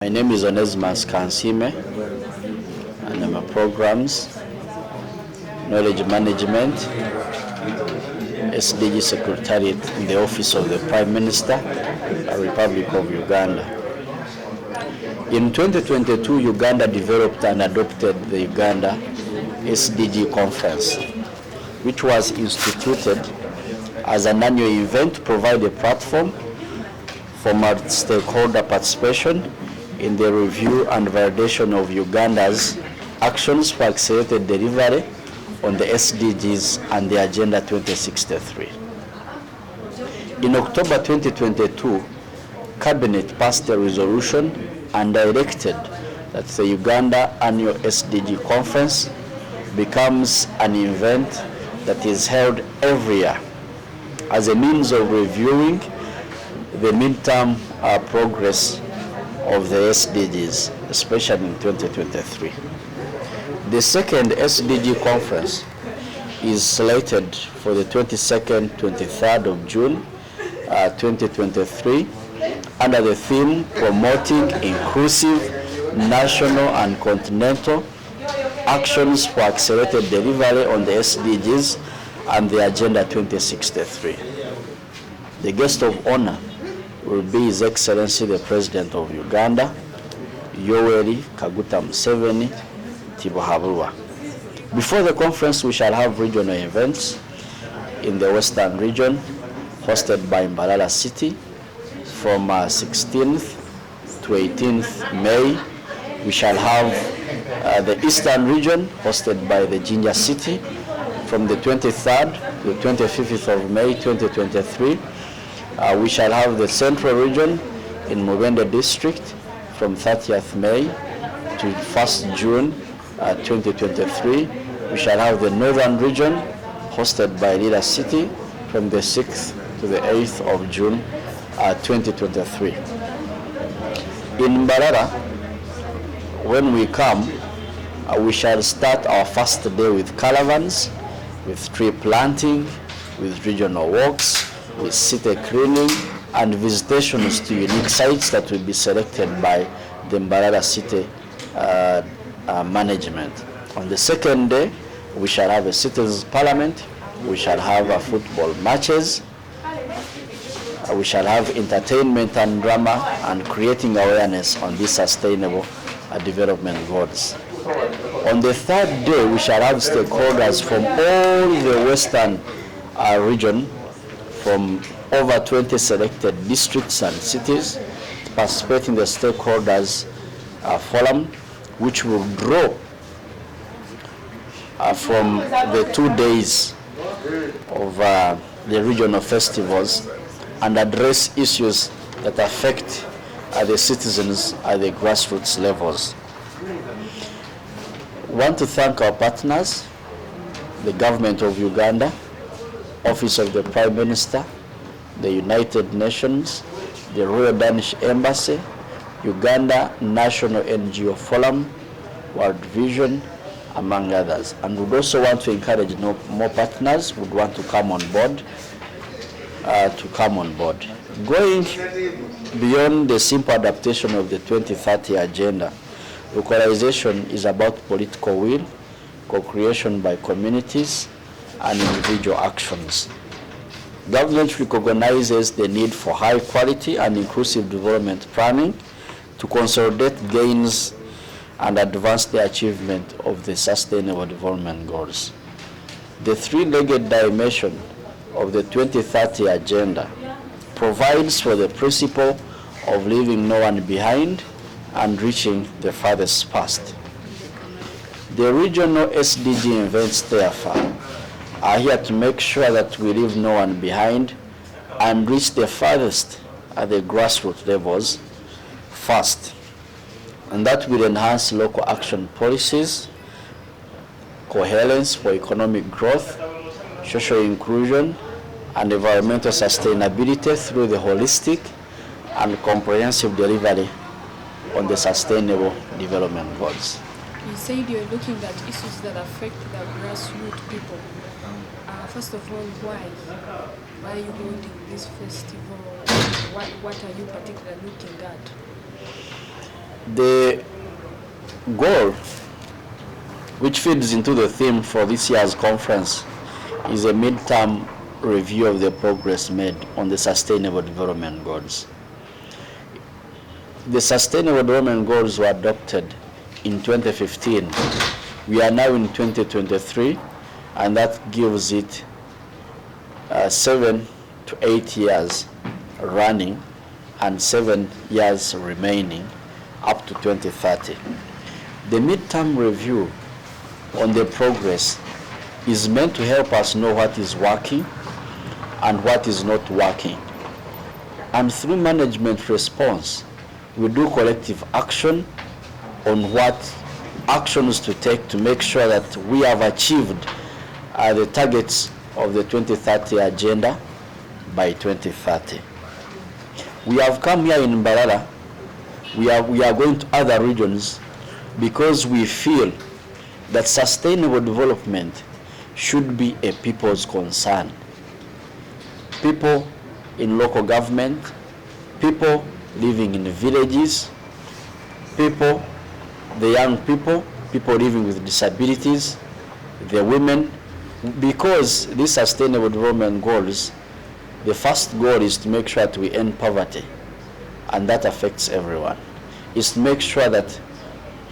My name is Onesimus Kansime, and I'm a Programs, Knowledge Management, SDG Secretariat in the Office of the Prime Minister, Republic of Uganda. In 2022, Uganda developed and adopted the Uganda SDG Conference, which was instituted as an annual event to provide a platform for multi-stakeholder participation in the review and validation of Uganda's actions for accelerated delivery on the SDGs and the Agenda 2063. In October 2022, Cabinet passed a resolution and directed that the Uganda Annual SDG Conference becomes an event that is held every year as a means of reviewing the midterm progress of the SDGs, especially in 2023. The second SDG conference is slated for the 22nd, 23rd of June 2023 under the theme Promoting Inclusive National and Continental Actions for Accelerated Delivery on the SDGs and the Agenda 2063. The guest of honor will be His Excellency the President of Uganda, Yoweri Kaguta Museveni Tibuhaburwa. Before the conference, we shall have regional events in the Western region, hosted by Mbarara City from 16th to 18th May. We shall have the Eastern region, hosted by the Jinja City from the 23rd to the 25th of May 2023. We shall have the Central region in Mubende District from 30th May to 1st June 2023. We shall have the Northern region hosted by Lira City from the 6th to the 8th of June 2023. In Mbarara, when we come, we shall start our first day with caravans, with tree planting, with regional walks, with city cleaning and visitations to unique sites that will be selected by the Mbarara City management. On the second day, we shall have a citizens' parliament, we shall have football matches, we shall have entertainment and drama and creating awareness on these sustainable development goals. On the third day, we shall have stakeholders from all the Western region, from over 20 selected districts and cities, to participate in the stakeholders forum, which will draw from the 2 days of the regional festivals and address issues that affect the citizens at the grassroots levels. I want to thank our partners, the government of Uganda, Office of the Prime Minister, the United Nations, the Royal Danish Embassy, Uganda National NGO Forum, World Vision, among others. And we also want to encourage more partners who would want to come on board, Going beyond the simple adaptation of the 2030 agenda, localization is about political will, co-creation by communities, and individual actions. Government recognizes the need for high quality and inclusive development planning to consolidate gains and advance the achievement of the Sustainable Development Goals. The three-legged dimension of the 2030 agenda provides for the principle of leaving no one behind and reaching the farthest past. The regional SDG events, therefore, are here to make sure that we leave no one behind and reach the farthest at the grassroots levels first. And that will enhance local action policies, coherence for economic growth, social inclusion, and environmental sustainability through the holistic and comprehensive delivery on the Sustainable Development Goals. You said you're looking at issues that affect the grassroots people. First of all, why? Why are you holding this festival? What are you particularly looking at? The goal, which feeds into the theme for this year's conference, is a midterm review of the progress made on the Sustainable Development Goals. The Sustainable Development Goals were adopted in 2015. We are now in 2023, and that gives it 7 to 8 years running and 7 years remaining up to 2030. The midterm review on the progress is meant to help us know what is working and what is not working. And through management response, we do collective action on what actions to take to make sure that we have achieved the targets of the 2030 agenda by 2030. We have come here in Mbarara. We are going to other regions because we feel that sustainable development should be a people's concern. People in local government, people living in villages, people, the young people, people living with disabilities, the women, because these sustainable development goals, the first goal is to make sure that we end poverty, and that affects everyone. Is to make sure that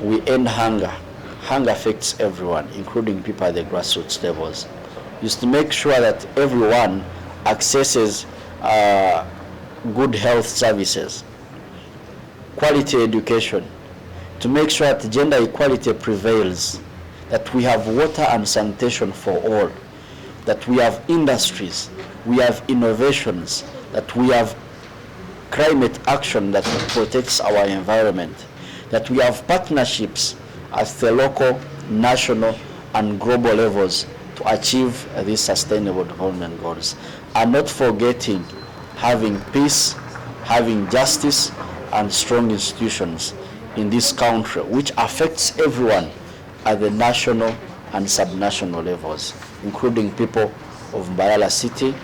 we end hunger. Hunger affects everyone, including people at the grassroots levels. Is to make sure that everyone accesses good health services, quality education, to make sure that gender equality prevails, that we have water and sanitation for all, that we have industries, we have innovations, that we have climate action that protects our environment, that we have partnerships at the local, national, and global levels to achieve these sustainable development goals. And not forgetting having peace, having justice, and strong institutions in this country, which affects everyone at the national and subnational levels, including people of Mbarara City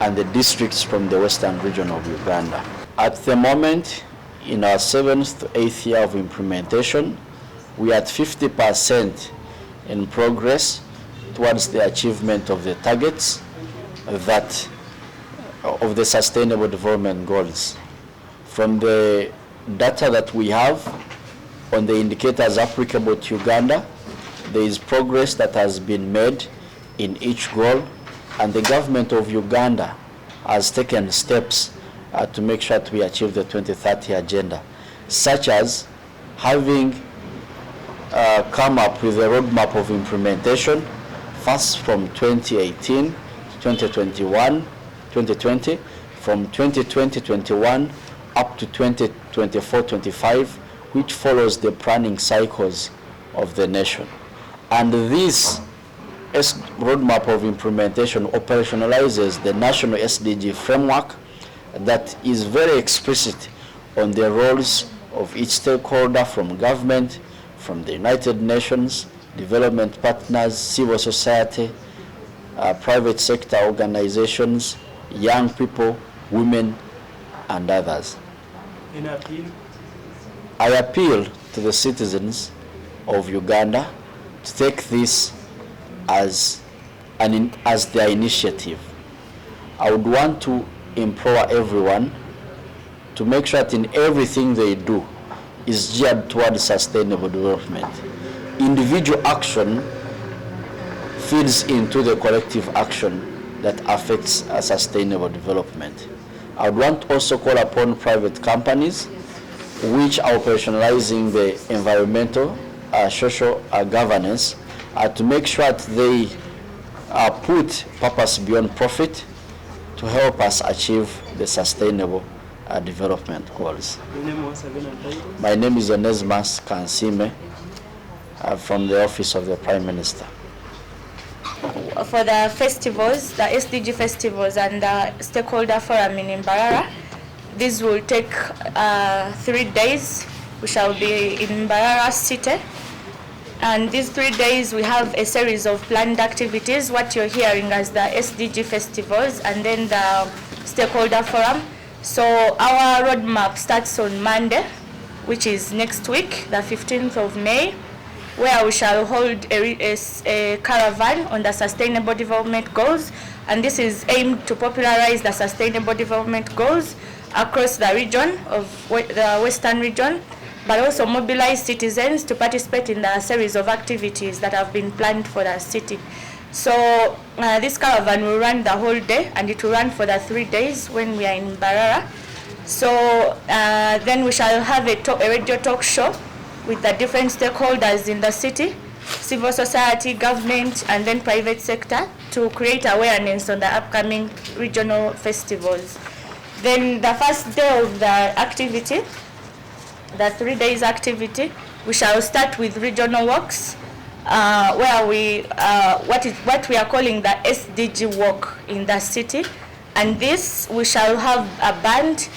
and the districts from the western region of Uganda. At the moment, in our 7th to 8th year of implementation, we are at 50% in progress towards the achievement of the targets that of the Sustainable Development Goals. From the data that we have on the indicators applicable to Uganda, there is progress that has been made in each goal, and the government of Uganda has taken steps to make sure that we achieve the 2030 agenda, such as having come up with a roadmap of implementation, first from 2018 to 2020, from 2020-21 up to 2024-25, which follows the planning cycles of the nation. And this roadmap of implementation operationalizes the national SDG framework that is very explicit on the roles of each stakeholder, from government, from the United Nations, development partners, civil society, private sector organizations, young people, women, and others. In appeal? I appeal to the citizens of Uganda to take this as their initiative. I would want to implore everyone to make sure that in everything they do is geared towards sustainable development. Individual action feeds into the collective action that affects sustainable development. I would want to also call upon private companies which are operationalizing the environmental, social governance to make sure that they put purpose beyond profit to help us achieve the sustainable development goals. Your name once again and title? My name is Onesmus Kansime from the Office of the Prime Minister. For the festivals, the SDG festivals and the stakeholder forum in Mbarara, this will take 3 days. We shall be in Mbarara City. And these 3 days, we have a series of planned activities, what you're hearing as the SDG festivals and then the stakeholder forum. So our roadmap starts on Monday, which is next week, the 15th of May, where we shall hold a caravan on the Sustainable Development Goals, and this is aimed to popularize the Sustainable Development Goals across the region of the Western region, but also mobilize citizens to participate in the series of activities that have been planned for the city. So this caravan will run the whole day, and it will run for the 3 days when we are in Mbarara. So then we shall have a radio talk show with the different stakeholders in the city, civil society, government, and then private sector, to create awareness on the upcoming regional festivals. Then the first day of the activity, the 3 days activity, we shall start with regional walks, where we what we are calling the SDG walk in the city, and this we shall have a band.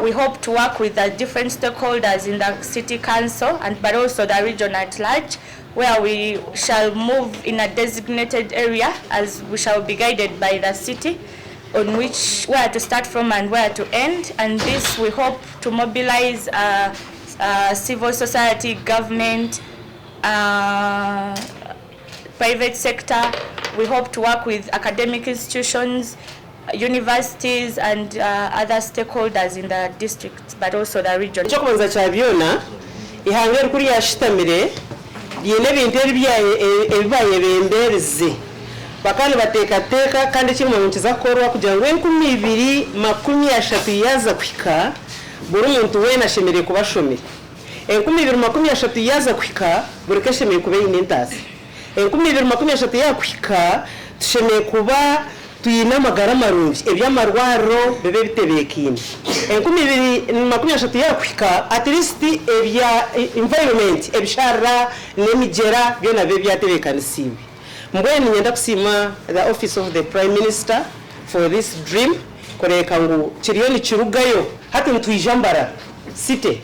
We hope to work with the different stakeholders in the city council but also the region at large, where we shall move in a designated area, as we shall be guided by the city on where to start from and where to end. And this we hope to mobilize civil society, government, private sector. We hope to work with academic institutions, universities, and other stakeholders in the district, but also the region. Chokubanza chabyona ihangere kuri yashitamire yene bintu ebibaye bembereze bakani batekateka kandi kimwe mu kizakorwa kugira ngo 2023 yaza kwika buri muntu we nashemere kubashomera 2023 yaza kwika buri kashemere kube inentasi 2023 yakwika tushemeye kuba tuyina magara marungi ebyamarwaro bebe bitebekini 2023 yakwika at least ebya environment ebishara nemigera byona bebe byatebekanisiwe mbweni nyenda kusima the office of the prime minister for this dream koreka ngo kiriyoni kirugayo hati ntwijambara city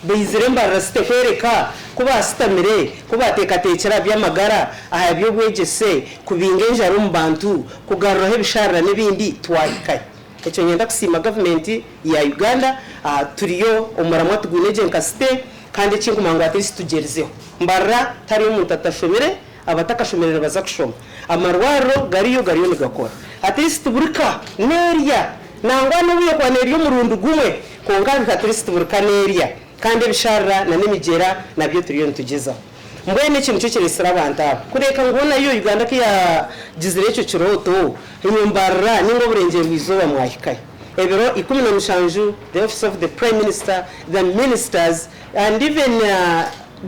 Bezire Mbarara site kwereka kuba sitamire kuba tekatekera byamagara aha byo bwegese kubingenja rumbantu kugarura hebishara nebindi twahikaye ecyo nyenda kusima government ya Uganda turiyo umuramwa tuguneje nkasite kandi kinkumango atisi tugerezeho Mbarara tari umuntu atashomere abatakashomerera bazakushoma amarwaro gariyo nigakora atisi tuburika neria nangwa n'ubuye kwa nerio murundu gumwe konga atisi tuburika neria kandi bishara na nemigera nabyo turiyo ntugeza mbwene ikintu cyo kirisira abantu kureka ngona yo Uganda ki ya gizire cyo kiroto Mbarara ningo burengero bizoba mwahikaye ebero 17 the office of the prime minister, the ministers, and even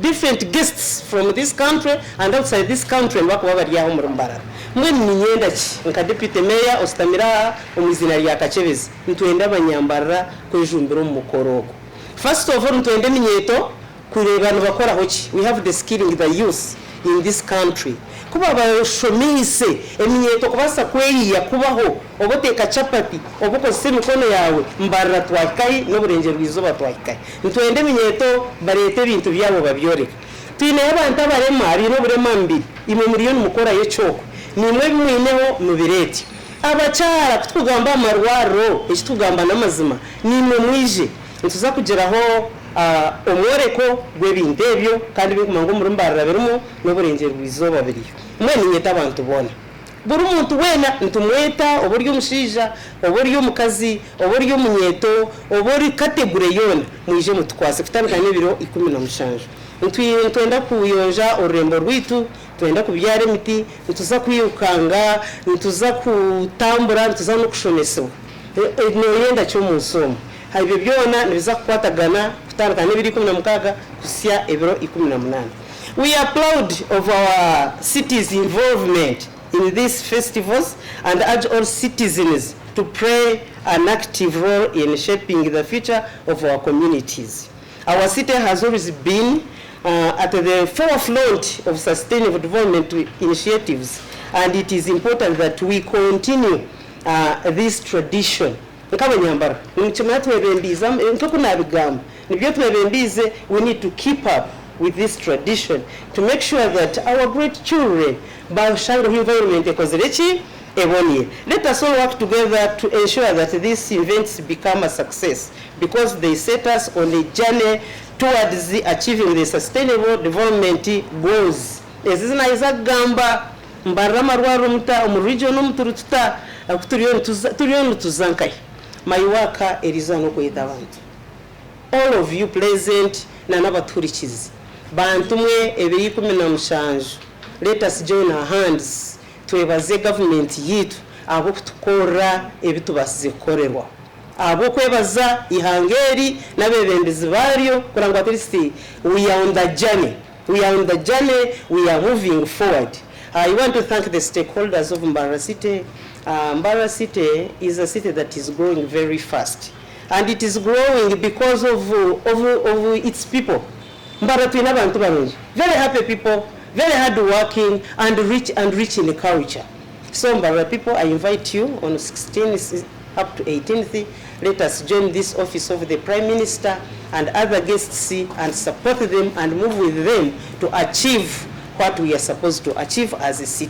different guests from this country and outside this country bako babariyaho mu Mbarara mwene ninyenda ki nka deputy mayor Ostamira umuzina ya Kachebezi ntwenda abanyambarara kwejumbiro mu Mukoroko. First of all, tuende minyeto kurebana bakora hoki. We have the skilling the youth in this country. Kuba bashomise eminyeto kubasa kweyiya kubaho oboteka chapati obukozese mikono yawe Mbarara twakayi no burengero bizoba twakayi. Tuende minyeto barete bintu byabo babyoreka. Twine abantu abarema ari no burema mbiri imwe miliyoni mukora yecoko. Nimwe bimwineho mubireti. Abacara kutugamba amarwaro ekitugamba namazima nimwe mwije ntuza kugeraho omworeko gwebindebyo kandi bikumango muri Mbarara berumo no burengero bizoba biriyo mwene nyeta abantu bona buri muntu wena ntumweta oburyo mushija oburyo mukazi oburyo munyeto oburi kategure yona mwije mutkwase kutandukanye biro 17 twenda kuyonja orembo rwitu twenda kubyara emiti ntuza kwiyukanga ntuza kutambura ntuza no kushoneso no yenda cyo munsomo haibe byona nibiza kwatagana kutandukanye biri 16 kusya ebiro 18. We are proud of our city's involvement in these festivals and urge all citizens to play an active role in shaping the future of our communities. Our city has always been at the forefront of sustainable development initiatives, and it is important that we continue this tradition. Nkabanyambara nimchimatu twebembiza ntokunabigamba nibyo twebembize. We need to keep up with this tradition to make sure that our great children bashanga environment ekozereki ebonye. Let us all work together to ensure that these events become a success, because they set us on a journey towards achieving the sustainable development goals. Ezizina izagamba Mbarara marwaro muta omu region omuturututa turiyo tuzankai mayiwaka erizano kwita abantu. All of you present na nabaturikizi bantu mwe ebiri 17. Let us join our hands twebaze government yitu abo kutukora ebitubasize kukorerwa, abo kwebaza ihangeri n'abebembezi baryo kurangwa at least we are on the journey, we are moving forward. I want to thank the stakeholders of Mbarara City. Mbarara City is a city that is growing very fast, and it is growing because of its people. Mbarara tuina bantu barungi, very happy people, very hard working and rich in culture. So Mbarara people, I invite you on 16th up to 18th. Let us join this office of the Prime Minister and other guests and support them and move with them to achieve what we are supposed to achieve as a city.